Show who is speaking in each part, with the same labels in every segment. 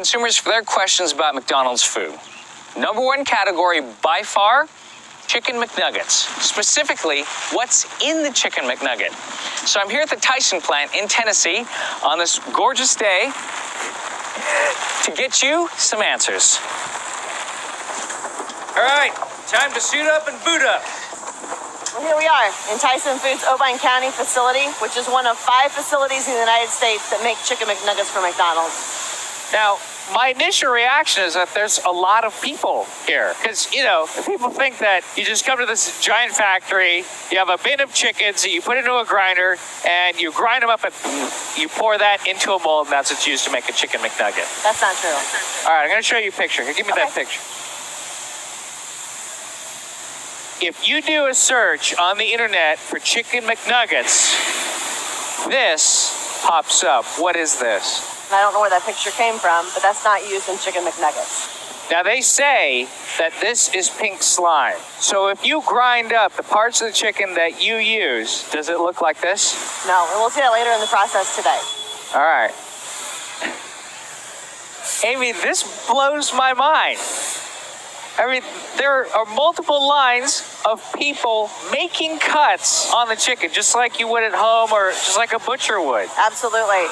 Speaker 1: consumers for their questions about McDonald's food. Number one category by far, Chicken McNuggets. Specifically, what's in the Chicken McNugget? So I'm here at the Tyson plant in Tennessee on this gorgeous day to get you some answers. All right, time to suit up and boot up.
Speaker 2: Well, here we are in Tyson Foods' Irvine County facility, which is one of 5 facilities in the United States that make Chicken McNuggets for McDonald's.
Speaker 1: Now, my initial reaction is that there's a lot of people here. Because, you know, people think that you just come to this giant factory, you have a bin of chickens that you put into a grinder, and you grind them up and you pour that into a mold, and that's what's used to make a Chicken McNugget.
Speaker 2: That's not true.
Speaker 1: All right, I'm going to show you a picture. Here, give me that picture. If you do a search on the internet for Chicken McNuggets, this pops up. What is this?
Speaker 2: I don't know where that picture came from, but that's not used in Chicken McNuggets.
Speaker 1: Now, they say that this is pink slime. So if you grind up the parts of the chicken that you use, does it look like this?
Speaker 2: No, and we'll see that later in the process today.
Speaker 1: All right. Amy, this blows my mind. I mean, there are multiple lines of people making cuts on the chicken, just like you would at home or just like a butcher would.
Speaker 2: Absolutely.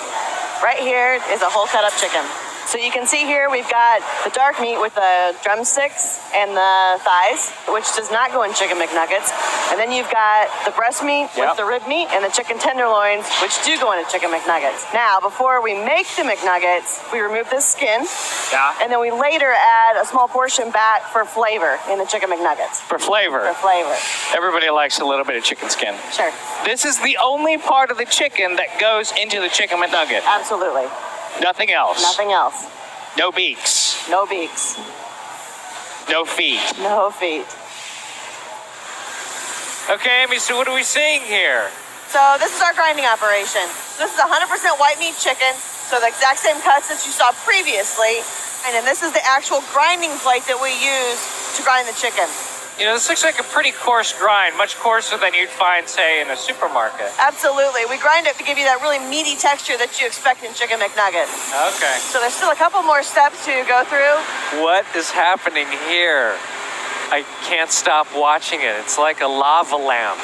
Speaker 2: Right here is a whole cut up chicken. So you can see here we've got the dark meat with the drumsticks and the thighs, which does not go in Chicken McNuggets. And then you've got the breast meat with the rib meat and the chicken tenderloins, which do go into Chicken McNuggets. Now, before we make the McNuggets, we remove this skin.
Speaker 1: Yeah.
Speaker 2: And then we later add a small portion back for flavor in the Chicken McNuggets.
Speaker 1: For flavor?
Speaker 2: For flavor.
Speaker 1: Everybody likes a little bit of chicken skin.
Speaker 2: Sure.
Speaker 1: This is the only part of the chicken that goes into the Chicken McNugget.
Speaker 2: Absolutely.
Speaker 1: Nothing else.
Speaker 2: Nothing else.
Speaker 1: No beaks.
Speaker 2: No beaks.
Speaker 1: No feet.
Speaker 2: No feet.
Speaker 1: Okay, Amy, so what are we seeing here?
Speaker 2: So this is our grinding operation. This is 100% white meat chicken, so the exact same cuts that you saw previously. And then this is the actual grinding plate that we use to grind the chicken.
Speaker 1: You know, this looks like a pretty coarse grind, much coarser than you'd find, say, in a supermarket.
Speaker 2: Absolutely. We grind it to give you that really meaty texture that you expect in Chicken McNuggets.
Speaker 1: Okay.
Speaker 2: So there's still a couple more steps to go through.
Speaker 1: What is happening here? I can't stop watching it. It's like a lava lamp.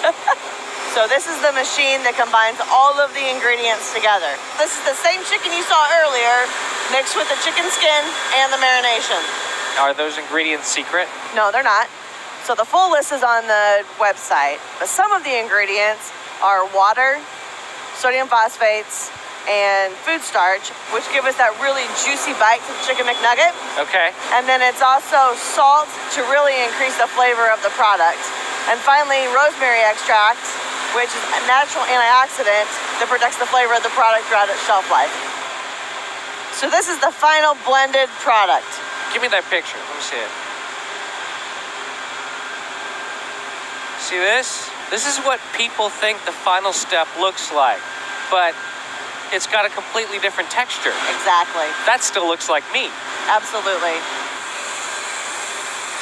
Speaker 2: So this is the machine that combines all of the ingredients together. This is the same chicken you saw earlier, mixed with the chicken skin and the marination.
Speaker 1: Are those ingredients secret?
Speaker 2: No, they're not. So the full list is on the website, but some of the ingredients are water, sodium phosphates, and food starch, which give us that really juicy bite to the Chicken McNugget.
Speaker 1: Okay.
Speaker 2: And then it's also salt to really increase the flavor of the product. And finally, rosemary extract, which is a natural antioxidant that protects the flavor of the product throughout its shelf life. So this is the final blended product.
Speaker 1: Give me that picture. Let me see it. See this? This is what people think the final step looks like, but it's got a completely different texture.
Speaker 2: Exactly.
Speaker 1: That still looks like meat.
Speaker 2: Absolutely.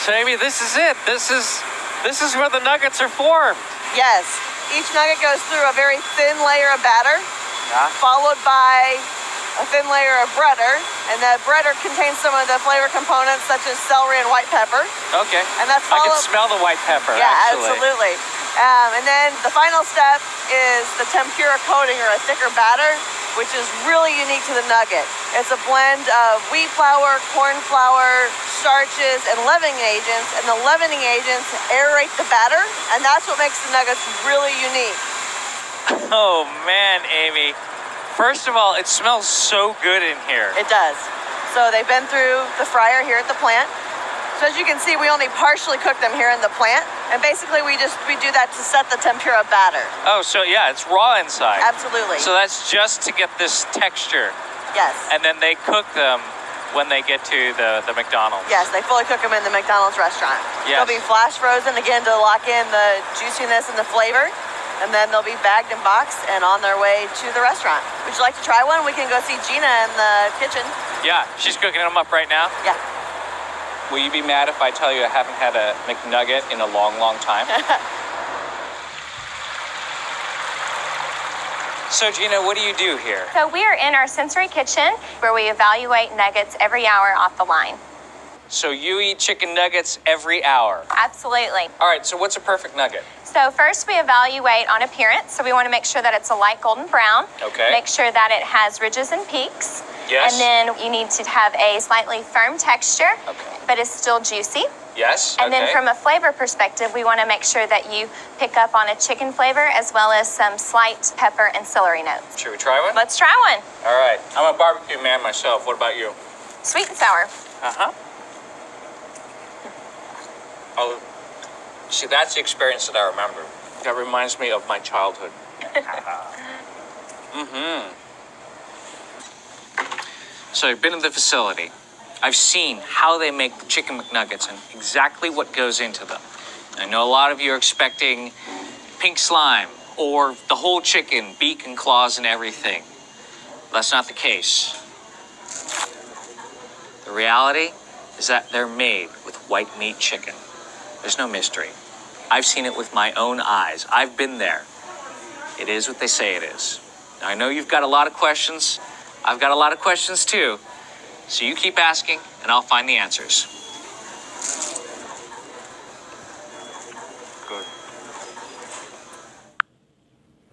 Speaker 1: So Amy, this is it. This is where the nuggets are formed.
Speaker 2: Yes. Each nugget goes through a very thin layer of batter, followed by a thin layer of breader, and that breader contains some of the flavor components such as celery and white pepper.
Speaker 1: Okay.
Speaker 2: And that's
Speaker 1: I can smell the white pepper.
Speaker 2: Yeah,
Speaker 1: actually.
Speaker 2: Absolutely. And then the final step is the tempura coating, or a thicker batter, which is really unique to the nugget. It's a blend of wheat flour, corn flour, starches, and leavening agents. And the leavening agents aerate the batter, and that's what makes the nuggets really unique.
Speaker 1: Oh man, Amy. First of all, it smells so good in here.
Speaker 2: It does. So they've been through the fryer here at the plant. So as you can see, we only partially cook them here in the plant. And basically we do that to set the tempura batter.
Speaker 1: Oh, so yeah, it's raw inside.
Speaker 2: Absolutely.
Speaker 1: So that's just to get this texture.
Speaker 2: Yes.
Speaker 1: And then they cook them when they get to the McDonald's.
Speaker 2: Yes, they fully cook them in the McDonald's restaurant.
Speaker 1: Yes.
Speaker 2: They'll be flash frozen again to lock in the juiciness and the flavor. And then they'll be bagged and boxed and on their way to the restaurant. Would you like to try one? We can go see Gina in the kitchen.
Speaker 1: Yeah, she's cooking them up right now.
Speaker 2: Yeah.
Speaker 1: Will you be mad if I tell you I haven't had a McNugget in a long, long time? So Gina, what do you do here?
Speaker 3: So we are in our sensory kitchen where we evaluate nuggets every hour off the line.
Speaker 1: So you eat chicken nuggets every hour?
Speaker 3: Absolutely.
Speaker 1: All right, so what's a perfect nugget?
Speaker 3: So first we evaluate on appearance. So we want to make sure that it's a light golden brown.
Speaker 1: Okay.
Speaker 3: Make sure that it has ridges and peaks.
Speaker 1: Yes.
Speaker 3: And then you need to have a slightly firm texture,
Speaker 1: Okay.
Speaker 3: but it's still juicy.
Speaker 1: Yes,
Speaker 3: And
Speaker 1: okay.
Speaker 3: then from a flavor perspective, we want to make sure that you pick up on a chicken flavor as well as some slight pepper and celery notes.
Speaker 1: Should we try one?
Speaker 3: Let's try one.
Speaker 1: All right. I'm a barbecue man myself. What about you?
Speaker 3: Sweet and sour.
Speaker 1: Uh-huh. Oh, see, that's the experience that I remember. That reminds me of my childhood. So I've been in the facility. I've seen how they make the chicken McNuggets and exactly what goes into them. I know a lot of you are expecting pink slime or the whole chicken, beak and claws and everything. That's not the case. The reality is that they're made with white meat chicken. There's no mystery. I've seen it with my own eyes. I've been there. It is what they say it is. Now, I know you've got a lot of questions. I've got a lot of questions too. So you keep asking and I'll find the answers.